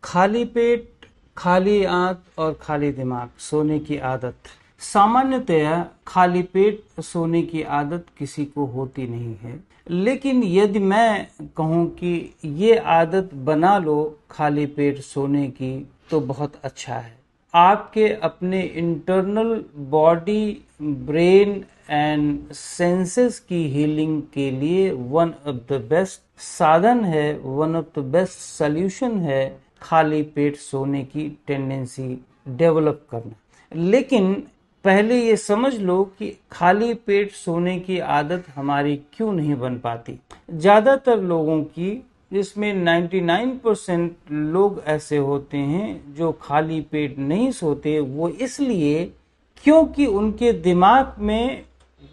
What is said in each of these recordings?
खाली पेट, खाली आंख और खाली दिमाग सोने की आदत। सामान्यतया खाली पेट सोने की आदत किसी को होती नहीं है, लेकिन यदि मैं कहूं कि ये आदत बना लो खाली पेट सोने की तो बहुत अच्छा है। आपके अपने internal body, brain and senses की हीलिंग के लिए वन ऑफ द बेस्ट साधन है, one of the best solution है खाली पेट सोने की टेंडेंसी डेवलप करना। लेकिन पहले ये समझ लो कि खाली पेट सोने की आदत हमारी क्यों नहीं बन पाती। ज्यादातर लोगों की, जिसमें 99% लोग ऐसे होते हैं जो खाली पेट नहीं सोते, वो इसलिए क्योंकि उनके दिमाग में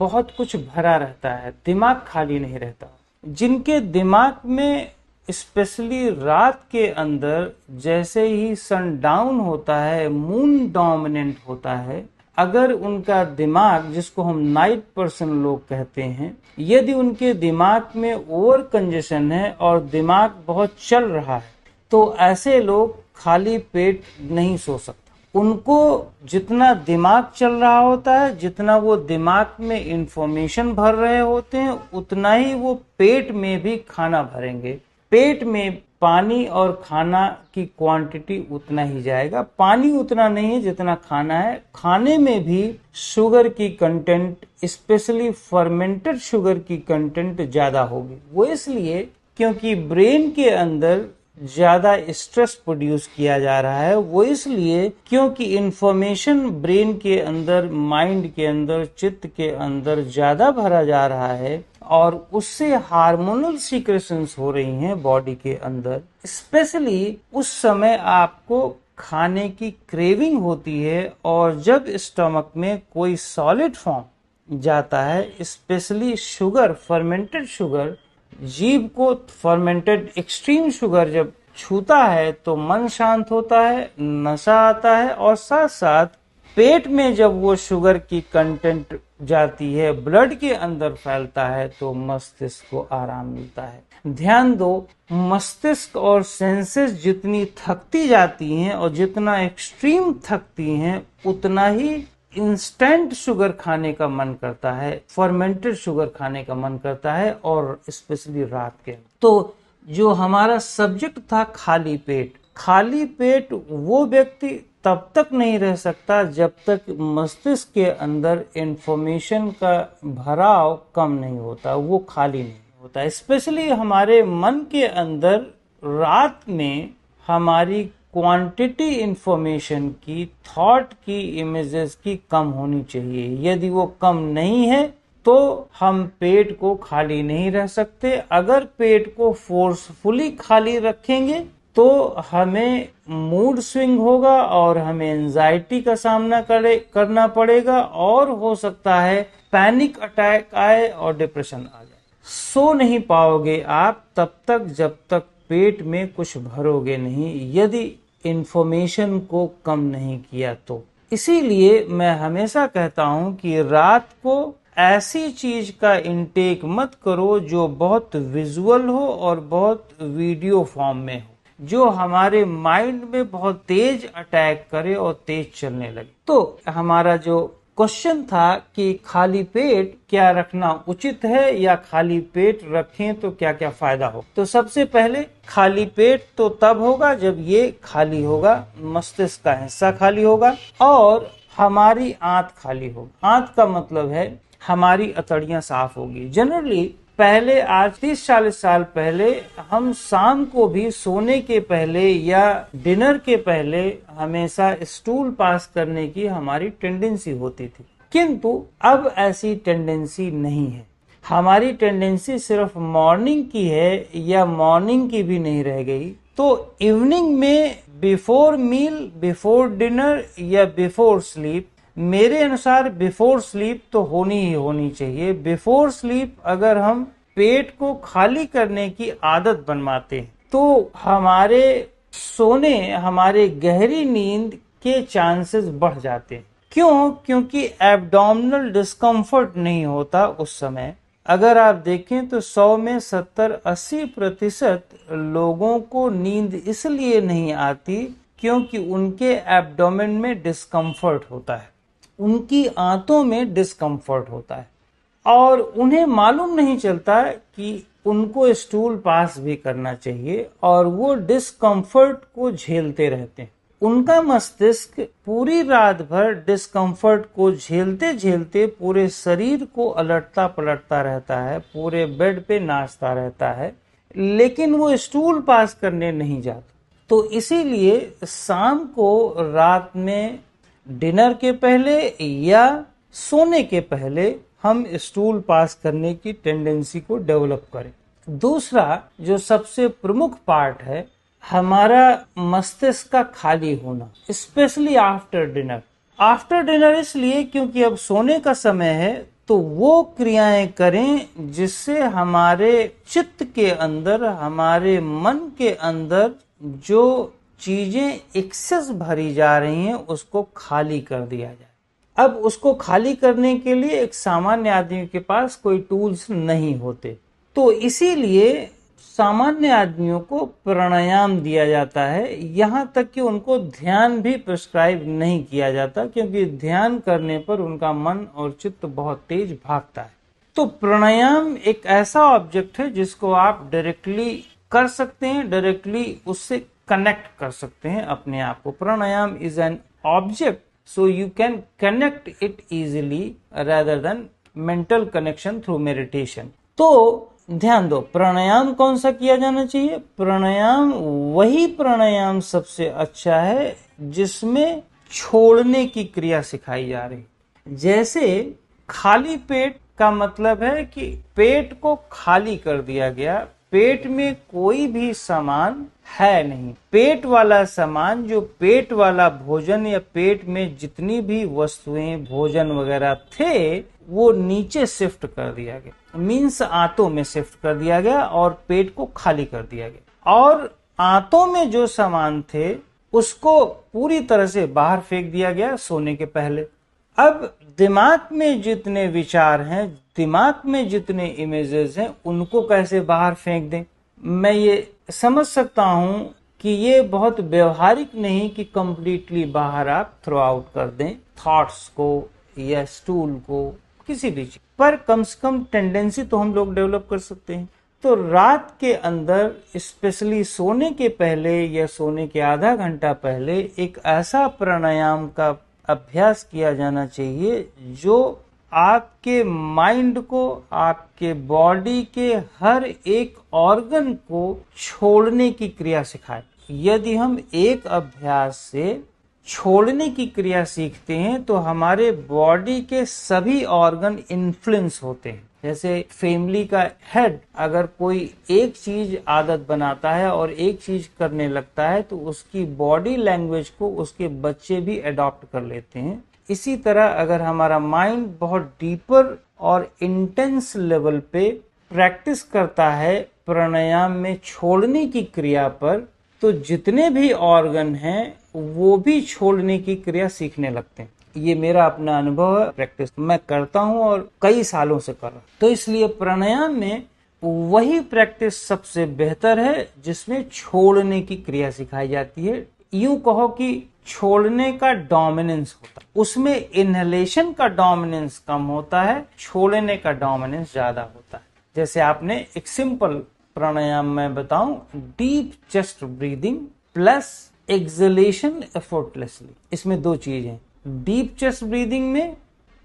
बहुत कुछ भरा रहता है, दिमाग खाली नहीं रहता। जिनके दिमाग में स्पेशली रात के अंदर जैसे ही सन डाउन होता है, मून डोमिनेंट होता है, अगर उनका दिमाग, जिसको हम नाइट पर्सन लोग कहते हैं, यदि उनके दिमाग में ओवर कंजेशन है और दिमाग बहुत चल रहा है, तो ऐसे लोग खाली पेट नहीं सो सकते। उनको जितना दिमाग चल रहा होता है, जितना वो दिमाग में इंफॉर्मेशन भर रहे होते हैं, उतना ही वो पेट में भी खाना भरेंगे। पेट में पानी और खाना की क्वांटिटी उतना ही जाएगा। पानी उतना नहीं है जितना खाना है। खाने में भी शुगर की कंटेंट, स्पेशली फर्मेंटेड शुगर की कंटेंट ज्यादा होगी। वो इसलिए क्योंकि ब्रेन के अंदर ज्यादा स्ट्रेस प्रोड्यूस किया जा रहा है। वो इसलिए क्योंकि इंफॉर्मेशन ब्रेन के अंदर, माइंड के अंदर, चित्त के अंदर ज्यादा भरा जा रहा है और उससे हार्मोनल सीक्रेशंस हो रही हैं बॉडी के अंदर। स्पेशली उस समय आपको खाने की क्रेविंग होती है और जब स्टमक में कोई सॉलिड फॉर्म जाता है, स्पेशली शुगर, फर्मेंटेड शुगर, जीभ को फर्मेंटेड एक्सट्रीम शुगर जब छूता है तो मन शांत होता है, नशा आता है और साथ साथ पेट में जब वो शुगर की कंटेंट जाती है, ब्लड के अंदर फैलता है, तो मस्तिष्क को आराम मिलता है। ध्यान दो, मस्तिष्क और सेंसेस जितनी थकती जाती हैं और जितना एक्सट्रीम थकती हैं, उतना ही इंस्टेंट शुगर खाने का मन करता है, फर्मेंटेड शुगर खाने का मन करता है, और स्पेशली रात के। तो जो हमारा सब्जेक्ट था खाली पेट, खाली पेट वो व्यक्ति तब तक नहीं रह सकता जब तक मस्तिष्क के अंदर इंफॉर्मेशन का भराव कम नहीं होता, वो खाली नहीं होता। स्पेशली हमारे मन के अंदर रात में हमारी क्वांटिटी इंफॉर्मेशन की, थॉट की, इमेजेस की कम होनी चाहिए। यदि वो कम नहीं है तो हम पेट को खाली नहीं रह सकते। अगर पेट को फोर्सफुली खाली रखेंगे तो हमें मूड स्विंग होगा और हमें एंजाइटी का सामना करना पड़ेगा और हो सकता है पैनिक अटैक आए और डिप्रेशन आ जाए। सो नहीं पाओगे आप तब तक जब तक पेट में कुछ भरोगे नहीं, यदि इंफॉर्मेशन को कम नहीं किया तो। इसीलिए मैं हमेशा कहता हूं कि रात को ऐसी चीज का इंटेक मत करो जो बहुत विजुअल हो और बहुत वीडियो फॉर्म में हो, जो हमारे माइंड में बहुत तेज अटैक करे और तेज चलने लगे। तो हमारा जो क्वेश्चन था कि खाली पेट क्या रखना उचित है या खाली पेट रखें तो क्या क्या फायदा हो। तो सबसे पहले खाली पेट तो तब होगा जब ये खाली होगा, मस्तिष्क का हिस्सा खाली होगा और हमारी आंत खाली होगी। आंत का मतलब है हमारी अतड़ियां साफ होगी। जनरली पहले, आज 30-40 साल पहले, हम शाम को भी सोने के पहले या डिनर के पहले हमेशा स्टूल पास करने की हमारी टेंडेंसी होती थी, किंतु अब ऐसी टेंडेंसी नहीं है। हमारी टेंडेंसी सिर्फ मॉर्निंग की है या मॉर्निंग की भी नहीं रह गई। तो इवनिंग में बिफोर मील, बिफोर डिनर या बिफोर स्लीप, मेरे अनुसार बिफोर स्लीप तो होनी ही होनी चाहिए। बिफोर स्लीप अगर हम पेट को खाली करने की आदत बनवाते हैं तो हमारे सोने, हमारे गहरी नींद के चांसेस बढ़ जाते हैं। क्यों? क्योंकि एब्डोमिनल डिस्कम्फर्ट नहीं होता उस समय। अगर आप देखें तो 100 में 70-80% लोगों को नींद इसलिए नहीं आती क्योंकि उनके एब्डोमेन में डिस्कम्फर्ट होता है, उनकी आंतों में डिस्कम्फर्ट होता है और उन्हें मालूम नहीं चलता कि उनको स्टूल पास भी करना चाहिए और वो डिस्कम्फर्ट को झेलते रहते हैं। उनका मस्तिष्क पूरी रात भर डिस्कम्फर्ट को झेलते झेलते पूरे शरीर को अलटता पलटता रहता है, पूरे बेड पे नाचता रहता है, लेकिन वो स्टूल पास करने नहीं जाता। तो इसीलिए शाम को रात में डिनर के पहले या सोने के पहले हम स्टूल पास करने की टेंडेंसी को डेवलप करें। दूसरा जो सबसे प्रमुख पार्ट है, हमारा मस्तिष्क का खाली होना, specially after dinner. After dinner इसलिए क्योंकि अब सोने का समय है, तो वो क्रियाएं करें जिससे हमारे चित्त के अंदर, हमारे मन के अंदर जो चीजें एक्सेस भरी जा रही हैं उसको खाली कर दिया जाए। अब उसको खाली करने के लिए एक सामान्य आदमी के पास कोई टूल्स नहीं होते, तो इसीलिए सामान्य आदमियों को प्राणायाम दिया जाता है। यहाँ तक कि उनको ध्यान भी प्रिस्क्राइब नहीं किया जाता क्योंकि ध्यान करने पर उनका मन और चित्त बहुत तेज भागता है। तो प्राणायाम एक ऐसा ऑब्जेक्ट है जिसको आप डायरेक्टली कर सकते हैं, डायरेक्टली उससे कनेक्ट कर सकते हैं अपने आप को। Pranayama is an object, so you can connect it easily rather than mental connection through meditation। तो ध्यान दो, प्राणायाम कौन सा किया जाना चाहिए? प्राणायाम वही प्राणायाम सबसे अच्छा है जिसमें छोड़ने की क्रिया सिखाई जा रही। जैसे खाली पेट का मतलब है कि पेट को खाली कर दिया गया, पेट में कोई भी सामान है नहीं। पेट वाला सामान, जो पेट वाला भोजन या पेट में जितनी भी वस्तुएं भोजन वगैरह थे, वो नीचे शिफ्ट कर दिया गया, मीन्स आंतों में शिफ्ट कर दिया गया और पेट को खाली कर दिया गया। और आंतों में जो सामान थे उसको पूरी तरह से बाहर फेंक दिया गया सोने के पहले। अब दिमाग में जितने विचार हैं, दिमाग में जितने इमेजेस हैं, उनको कैसे बाहर फेंक दें? मैं ये समझ सकता हूं कि ये बहुत व्यवहारिक नहीं कि कंप्लीटली बाहर आप थ्रो आउट कर दें थॉट्स को या स्टूल को, किसी भी चीज पर कम से कम टेंडेंसी तो हम लोग डेवलप कर सकते हैं। तो रात के अंदर, स्पेशली सोने के पहले या सोने के आधा घंटा पहले, एक ऐसा प्राणायाम का अभ्यास किया जाना चाहिए जो आपके माइंड को, आपके बॉडी के हर एक ऑर्गन को छोड़ने की क्रिया सिखाए। यदि हम एक अभ्यास से छोड़ने की क्रिया सीखते हैं तो हमारे बॉडी के सभी ऑर्गन इन्फ्लुएंस होते हैं। जैसे फैमिली का हेड अगर कोई एक चीज आदत बनाता है और एक चीज करने लगता है तो उसकी बॉडी लैंग्वेज को उसके बच्चे भी अडॉप्ट कर लेते हैं। इसी तरह अगर हमारा माइंड बहुत डीपर और इंटेंस लेवल पे प्रैक्टिस करता है प्राणायाम में छोड़ने की क्रिया पर, तो जितने भी ऑर्गन हैं वो भी छोड़ने की क्रिया सीखने लगते हैं। ये मेरा अपना अनुभव है, प्रैक्टिस मैं करता हूं और कई सालों से कर रहा हूं। तो इसलिए प्राणायाम में वही प्रैक्टिस सबसे बेहतर है जिसमें छोड़ने की क्रिया सिखाई जाती है। यूं कहो कि छोड़ने का डोमिनेंस होता है, उसमें इनहेलेशन का डोमिनेंस कम होता है, छोड़ने का डोमिनेंस ज्यादा होता है। जैसे आपने एक सिंपल प्राणायाम मैं बताऊं, deep chest breathing plus acceleration effortlessly. इसमें दो चीज हैं। डीप चेस्ट ब्रीदिंग में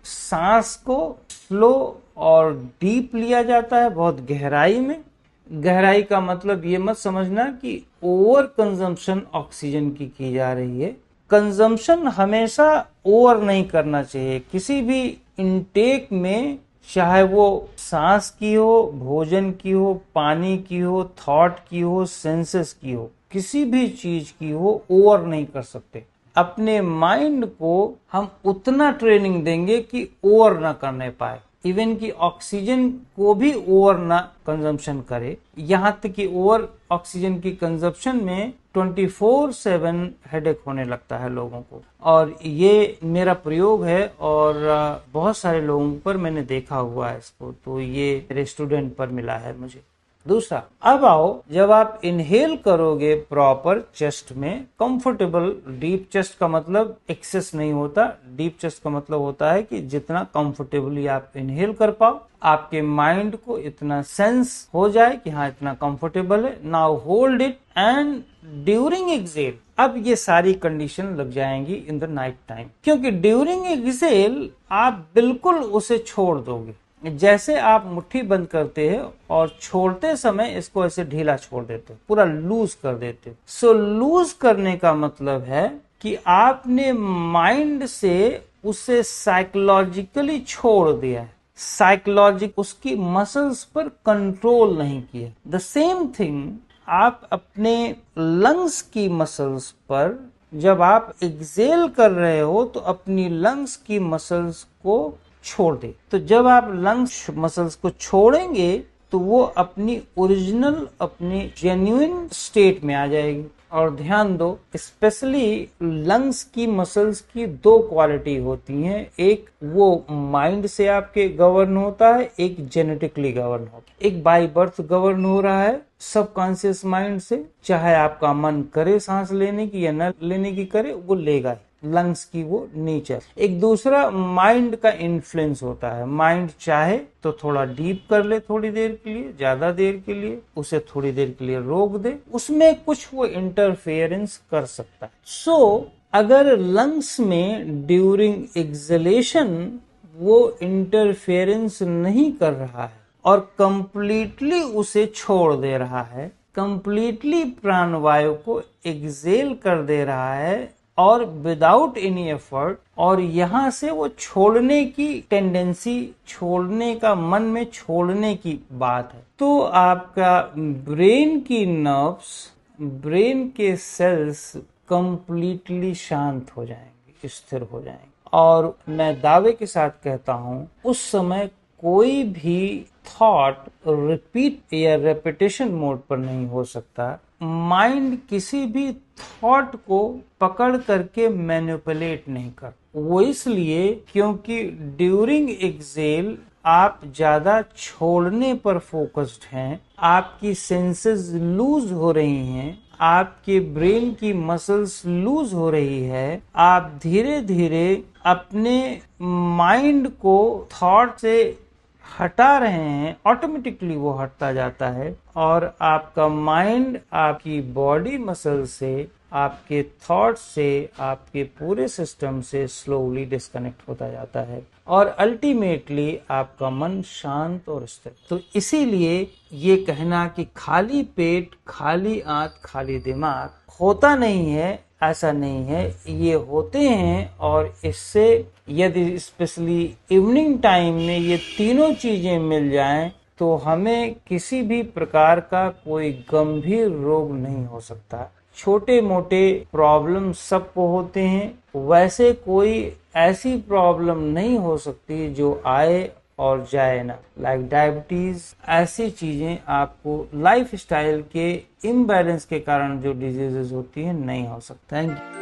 सांस को स्लो और डीप लिया जाता है, बहुत गहराई में। गहराई का मतलब ये मत समझना कि ओवर कंजम्पशन ऑक्सीजन की जा रही है। कंजम्पशन हमेशा ओवर नहीं करना चाहिए किसी भी इनटेक में, चाहे वो सांस की हो, भोजन की हो, पानी की हो, थॉट की हो, सेंसेस की हो, किसी भी चीज की हो, ओवर नहीं कर सकते। अपने माइंड को हम उतना ट्रेनिंग देंगे कि ओवर ना करने पाए। इवन कि ऑक्सीजन को भी ओवर ना कंजम्पशन करे, यहाँ तक कि ओवर ऑक्सीजन की कंजम्पशन में 24/7 हेडेक होने लगता है लोगों को। और ये मेरा प्रयोग है और बहुत सारे लोगों पर मैंने देखा हुआ है इसको, तो ये मेरे स्टूडेंट पर मिला है मुझे। दूसरा, अब आओ, जब आप इनहेल करोगे प्रॉपर चेस्ट में, कंफर्टेबल डीप चेस्ट का मतलब एक्सेस नहीं होता, डीप चेस्ट का मतलब होता है कि जितना कंफर्टेबली आप इनहेल कर पाओ, आपके माइंड को इतना सेंस हो जाए कि हाँ इतना कंफर्टेबल है। Now hold it and during exhale, अब ये सारी कंडीशन लग जाएंगी इन द नाइट टाइम, क्योंकि ड्यूरिंग एक्सेल आप बिल्कुल उसे छोड़ दोगे। जैसे आप मुट्ठी बंद करते हैं और छोड़ते समय इसको ऐसे ढीला छोड़ देते हो, पूरा लूज कर देते हो। सो लूज करने का मतलब है कि आपने माइंड से उसे साइकोलॉजिकली छोड़ दिया है, साइकोलॉजिक उसकी मसल्स पर कंट्रोल नहीं किया। द सेम थिंग आप अपने लंग्स की मसल्स पर जब आप एक्सेल कर रहे हो तो अपनी लंग्स की मसल्स को छोड़ दे। तो जब आप लंग्स मसल्स को छोड़ेंगे तो वो अपनी ओरिजिनल, अपनी जेन्युइन स्टेट में आ जाएगी। और ध्यान दो, स्पेशली लंग्स की मसल्स की दो क्वालिटी होती हैं, एक वो माइंड से आपके गवर्न होता है, एक जेनेटिकली गवर्न होता है। एक बाय बर्थ गवर्न हो रहा है सबकॉन्शियस माइंड से, चाहे आपका मन करे सांस लेने की या न लेने की करे, वो लेगा ही, लंग्स की वो नेचर। एक दूसरा माइंड का इन्फ्लुएंस होता है, माइंड चाहे तो थोड़ा डीप कर ले थोड़ी देर के लिए, ज्यादा देर के लिए, उसे थोड़ी देर के लिए रोक दे, उसमें कुछ वो इंटरफेरेंस कर सकता है। सो अगर लंग्स में ड्यूरिंग एक्सलेशन वो इंटरफेरेंस नहीं कर रहा है और कंप्लीटली उसे छोड़ दे रहा है, कंप्लीटली प्राणवायु को एक्सेल कर दे रहा है और विदाउट एनी एफर्ट, और यहाँ से वो छोड़ने की टेंडेंसी, छोड़ने का मन में छोड़ने की बात है, तो आपका ब्रेन की नर्व्स, ब्रेन के सेल्स कंप्लीटली शांत हो जाएंगे, स्थिर हो जाएंगे। और मैं दावे के साथ कहता हूँ उस समय कोई भी थॉट रिपीट या रेपिटेशन मोड पर नहीं हो सकता। माइंड किसी भी थॉट को पकड़ करके मैनिपुलेट नहीं कर, वो इसलिए क्योंकि ड्यूरिंग एक्सेल आप ज्यादा छोड़ने पर फोकस्ड हैं, आपकी सेंसेस लूज हो रही हैं, आपके ब्रेन की मसल्स लूज हो रही है, आप धीरे धीरे अपने माइंड को थॉट से हटा रहे हैं, ऑटोमेटिकली वो हटता जाता है और आपका माइंड आपकी बॉडी मसल से, आपके थॉट से, आपके पूरे सिस्टम से स्लोली डिस्कनेक्ट होता जाता है और अल्टीमेटली आपका मन शांत और स्थिर। तो इसीलिए ये कहना कि खाली पेट, खाली आंख, खाली दिमाग होता नहीं है, ऐसा नहीं है, ये होते हैं। और इससे यदि स्पेशली इवनिंग टाइम में ये तीनों चीजें मिल जाएं तो हमें किसी भी प्रकार का कोई गंभीर रोग नहीं हो सकता। छोटे मोटे प्रॉब्लम सबको होते हैं, वैसे कोई ऐसी प्रॉब्लम नहीं हो सकती जो आए और जाए ना, लाइक डायबिटीज, ऐसी चीजें आपको लाइफस्टाइल के इम्बैलेंस के कारण जो डिजीजेस होती है नहीं हो सकता। Thank you.